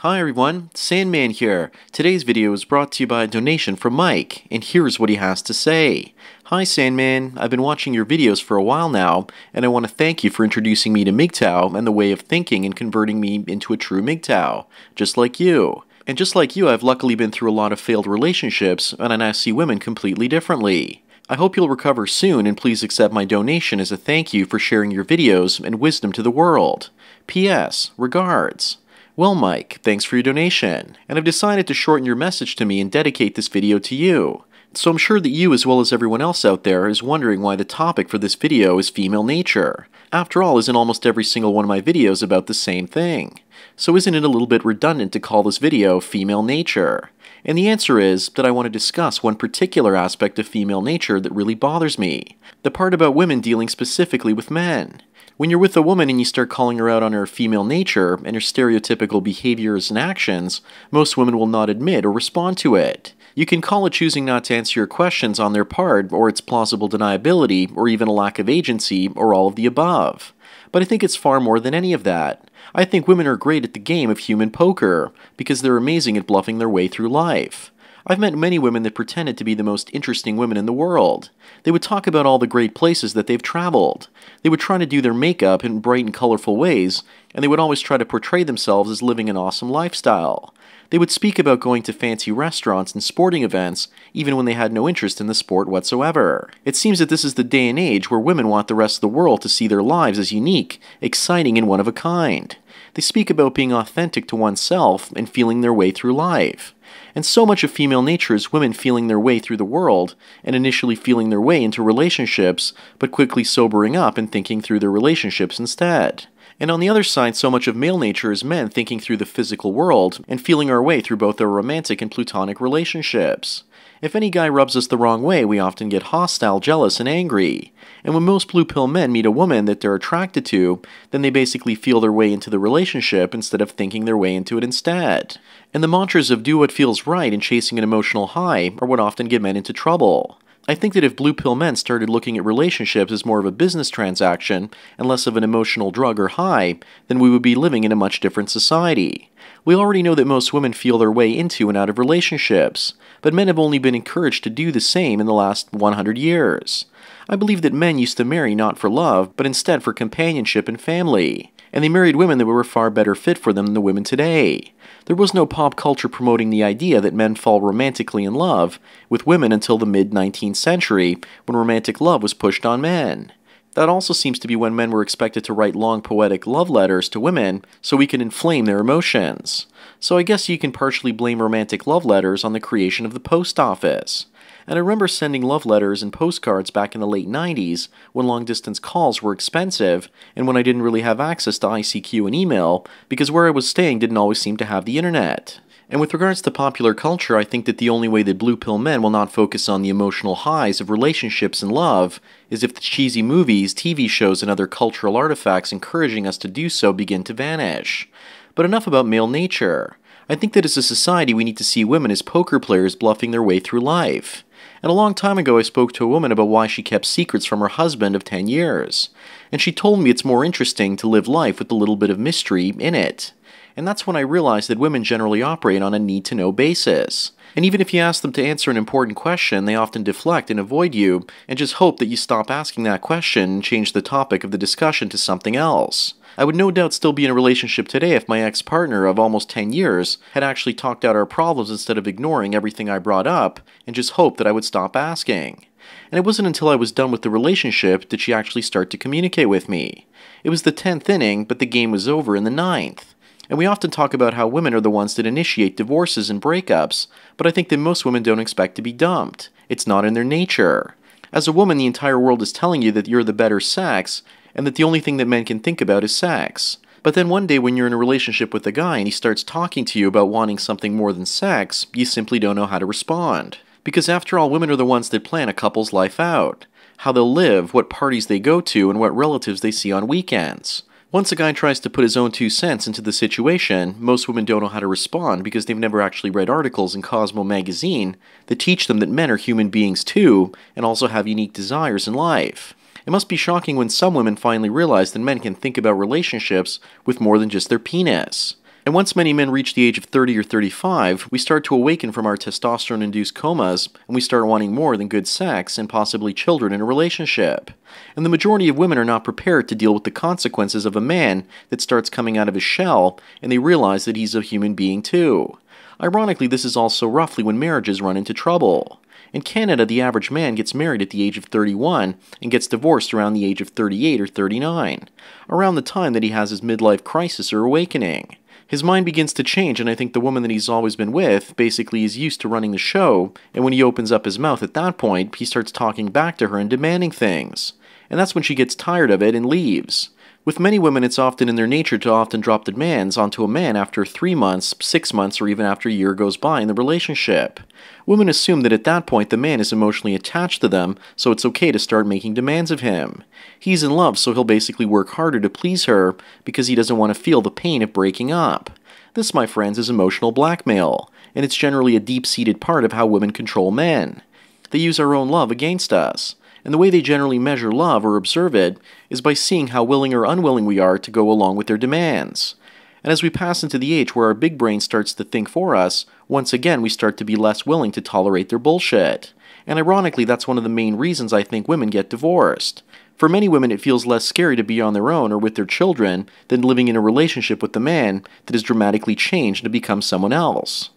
Hi everyone, Sandman here. Today's video is brought to you by a donation from Mike, and here's what he has to say. Hi Sandman, I've been watching your videos for a while now, and I want to thank you for introducing me to MGTOW and the way of thinking and converting me into a true MGTOW, just like you. And just like you, I've luckily been through a lot of failed relationships, and I now see women completely differently. I hope you'll recover soon, and please accept my donation as a thank you for sharing your videos and wisdom to the world. P.S. Regards. Well, Mike, thanks for your donation, and I've decided to shorten your message to me and dedicate this video to you. So I'm sure that you, as well as everyone else out there, is wondering why the topic for this video is female nature. After all, isn't almost every single one of my videos about the same thing? So isn't it a little bit redundant to call this video Female Nature? And the answer is that I want to discuss one particular aspect of female nature that really bothers me. The part about women dealing specifically with men. When you're with a woman and you start calling her out on her female nature and her stereotypical behaviors and actions, most women will not admit or respond to it. You can call it choosing not to answer your questions on their part, or it's plausible deniability, or even a lack of agency, or all of the above. But I think it's far more than any of that. I think women are great at the game of human poker, because they're amazing at bluffing their way through life. I've met many women that pretended to be the most interesting women in the world. They would talk about all the great places that they've traveled. They would try to do their makeup in bright and colorful ways, and they would always try to portray themselves as living an awesome lifestyle. They would speak about going to fancy restaurants and sporting events, even when they had no interest in the sport whatsoever. It seems that this is the day and age where women want the rest of the world to see their lives as unique, exciting, and one of a kind. They speak about being authentic to oneself and feeling their way through life. And so much of female nature is women feeling their way through the world, and initially feeling their way into relationships, but quickly sobering up and thinking through their relationships instead. And on the other side, so much of male nature is men thinking through the physical world, and feeling our way through both our romantic and platonic relationships. If any guy rubs us the wrong way, we often get hostile, jealous, and angry. And when most blue pill men meet a woman that they're attracted to, then they basically feel their way into the relationship instead of thinking their way into it instead. And the mantras of do what feels right and chasing an emotional high are what often get men into trouble. I think that if blue pill men started looking at relationships as more of a business transaction and less of an emotional drug or high, then we would be living in a much different society. We already know that most women feel their way into and out of relationships, but men have only been encouraged to do the same in the last 100 years. I believe that men used to marry not for love, but instead for companionship and family, and they married women that were far better fit for them than the women today. There was no pop culture promoting the idea that men fall romantically in love with women until the mid-19th century, when romantic love was pushed on men. That also seems to be when men were expected to write long poetic love letters to women so we could inflame their emotions. So I guess you can partially blame romantic love letters on the creation of the post office. And I remember sending love letters and postcards back in the late 90s when long-distance calls were expensive and when I didn't really have access to ICQ and email because where I was staying didn't always seem to have the internet. And with regards to popular culture, I think that the only way that blue pill men will not focus on the emotional highs of relationships and love is if the cheesy movies, TV shows, and other cultural artifacts encouraging us to do so begin to vanish. But enough about male nature. I think that as a society we need to see women as poker players bluffing their way through life. And a long time ago I spoke to a woman about why she kept secrets from her husband of 10 years. And she told me it's more interesting to live life with a little bit of mystery in it. And that's when I realized that women generally operate on a need-to-know basis. And even if you ask them to answer an important question, they often deflect and avoid you, and just hope that you stop asking that question and change the topic of the discussion to something else. I would no doubt still be in a relationship today if my ex-partner of almost 10 years had actually talked out our problems instead of ignoring everything I brought up, and just hoped that I would stop asking. And it wasn't until I was done with the relationship did she actually start to communicate with me. It was the 10th inning, but the game was over in the 9th. And we often talk about how women are the ones that initiate divorces and breakups, but I think that most women don't expect to be dumped. It's not in their nature. As a woman, the entire world is telling you that you're the better sex, and that the only thing that men can think about is sex. But then one day when you're in a relationship with a guy and he starts talking to you about wanting something more than sex, you simply don't know how to respond. Because after all, women are the ones that plan a couple's life out. How they'll live, what parties they go to, and what relatives they see on weekends. Once a guy tries to put his own 2 cents into the situation, most women don't know how to respond because they've never actually read articles in Cosmo magazine that teach them that men are human beings too, and also have unique desires in life. It must be shocking when some women finally realize that men can think about relationships with more than just their penis. And once many men reach the age of 30 or 35, we start to awaken from our testosterone-induced comas, and we start wanting more than good sex and possibly children in a relationship. And the majority of women are not prepared to deal with the consequences of a man that starts coming out of his shell, and they realize that he's a human being too. Ironically, this is also roughly when marriages run into trouble. In Canada, the average man gets married at the age of 31 and gets divorced around the age of 38 or 39, around the time that he has his midlife crisis or awakening. His mind begins to change, and I think the woman that he's always been with basically is used to running the show, and when he opens up his mouth at that point, he starts talking back to her and demanding things. And that's when she gets tired of it and leaves. With many women, it's often in their nature to often drop demands onto a man after 3 months, 6 months, or even after a year goes by in the relationship. Women assume that at that point the man is emotionally attached to them, so it's okay to start making demands of him. He's in love, so he'll basically work harder to please her because he doesn't want to feel the pain of breaking up. This, my friends, is emotional blackmail, and it's generally a deep-seated part of how women control men. They use our own love against us. And the way they generally measure love or observe it is by seeing how willing or unwilling we are to go along with their demands. And as we pass into the age where our big brain starts to think for us, once again we start to be less willing to tolerate their bullshit. And ironically, that's one of the main reasons I think women get divorced. For many women, it feels less scary to be on their own or with their children than living in a relationship with a man that has dramatically changed to become someone else.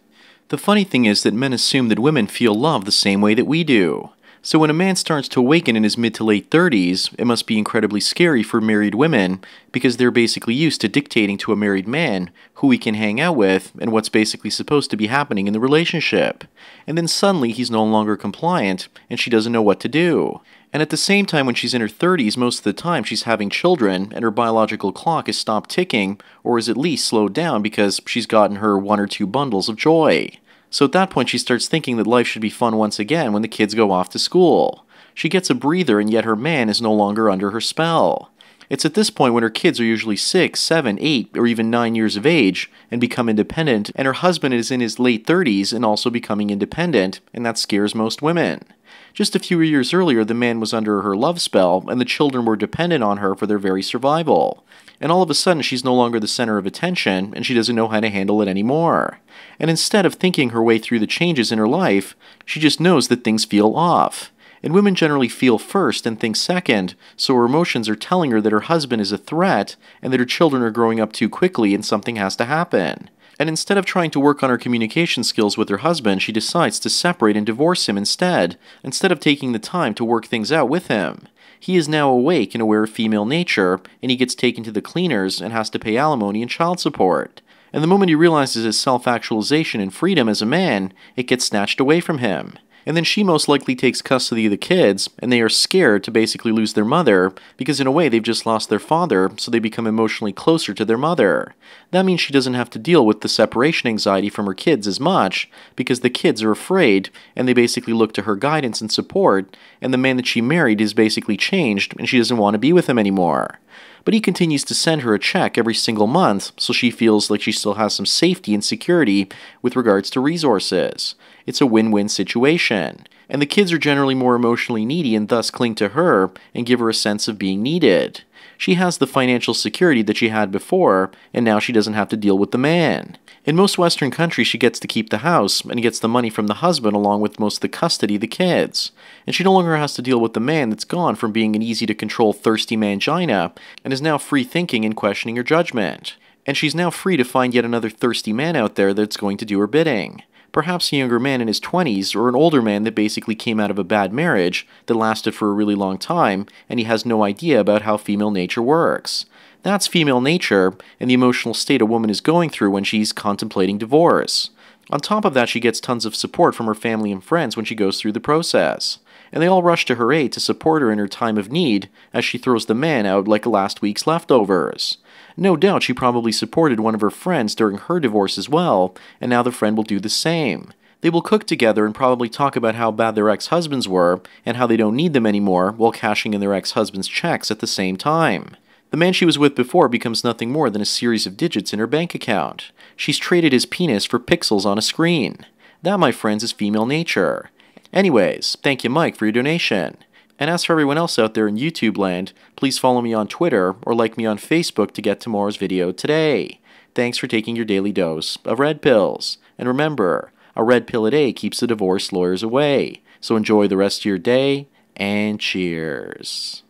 The funny thing is that men assume that women feel love the same way that we do. So when a man starts to awaken in his mid to late 30s, it must be incredibly scary for married women because they're basically used to dictating to a married man who he can hang out with and what's basically supposed to be happening in the relationship. And then suddenly he's no longer compliant and she doesn't know what to do. And at the same time, when she's in her 30s, most of the time she's having children and her biological clock has stopped ticking or is at least slowed down because she's gotten her 1 or 2 bundles of joy. So at that point she starts thinking that life should be fun once again when the kids go off to school. She gets a breather and yet her man is no longer under her spell. It's at this point when her kids are usually 6, 7, 8, or even 9 years of age and become independent, and her husband is in his late 30s and also becoming independent, and that scares most women. Just a few years earlier, the man was under her love spell, and the children were dependent on her for their very survival. And all of a sudden, she's no longer the center of attention, and she doesn't know how to handle it anymore. And instead of thinking her way through the changes in her life, she just knows that things feel off. And women generally feel first and think second, so her emotions are telling her that her husband is a threat, and that her children are growing up too quickly and something has to happen. And instead of trying to work on her communication skills with her husband, she decides to separate and divorce him instead of taking the time to work things out with him. He is now awake and aware of female nature, and he gets taken to the cleaners and has to pay alimony and child support. And the moment he realizes his self-actualization and freedom as a man, it gets snatched away from him. And then she most likely takes custody of the kids, and they are scared to basically lose their mother, because in a way they've just lost their father, so they become emotionally closer to their mother. That means she doesn't have to deal with the separation anxiety from her kids as much, because the kids are afraid, and they basically look to her guidance and support, and the man that she married is basically changed, and she doesn't want to be with him anymore. But he continues to send her a check every single month, so she feels like she still has some safety and security with regards to resources. It's a win-win situation. And the kids are generally more emotionally needy and thus cling to her and give her a sense of being needed. She has the financial security that she had before, and now she doesn't have to deal with the man. In most Western countries, she gets to keep the house and gets the money from the husband along with most of the custody of the kids. And she no longer has to deal with the man that's gone from being an easy-to-control thirsty mangina and is now free thinking and questioning her judgment. And she's now free to find yet another thirsty man out there that's going to do her bidding. Perhaps a younger man in his 20s or an older man that basically came out of a bad marriage that lasted for a really long time and he has no idea about how female nature works. That's female nature and the emotional state a woman is going through when she's contemplating divorce. On top of that, she gets tons of support from her family and friends when she goes through the process. And they all rush to her aid to support her in her time of need as she throws the man out like last week's leftovers. No doubt she probably supported one of her friends during her divorce as well, and now the friend will do the same. They will cook together and probably talk about how bad their ex-husbands were and how they don't need them anymore while cashing in their ex-husband's checks at the same time. The man she was with before becomes nothing more than a series of digits in her bank account. She's traded his penis for pixels on a screen. That, my friends, is female nature. Anyways, thank you, Mike, for your donation. And as for everyone else out there in YouTube land, please follow me on Twitter or like me on Facebook to get tomorrow's video today. Thanks for taking your daily dose of red pills. And remember, a red pill a day keeps the divorce lawyers away. So enjoy the rest of your day, and cheers.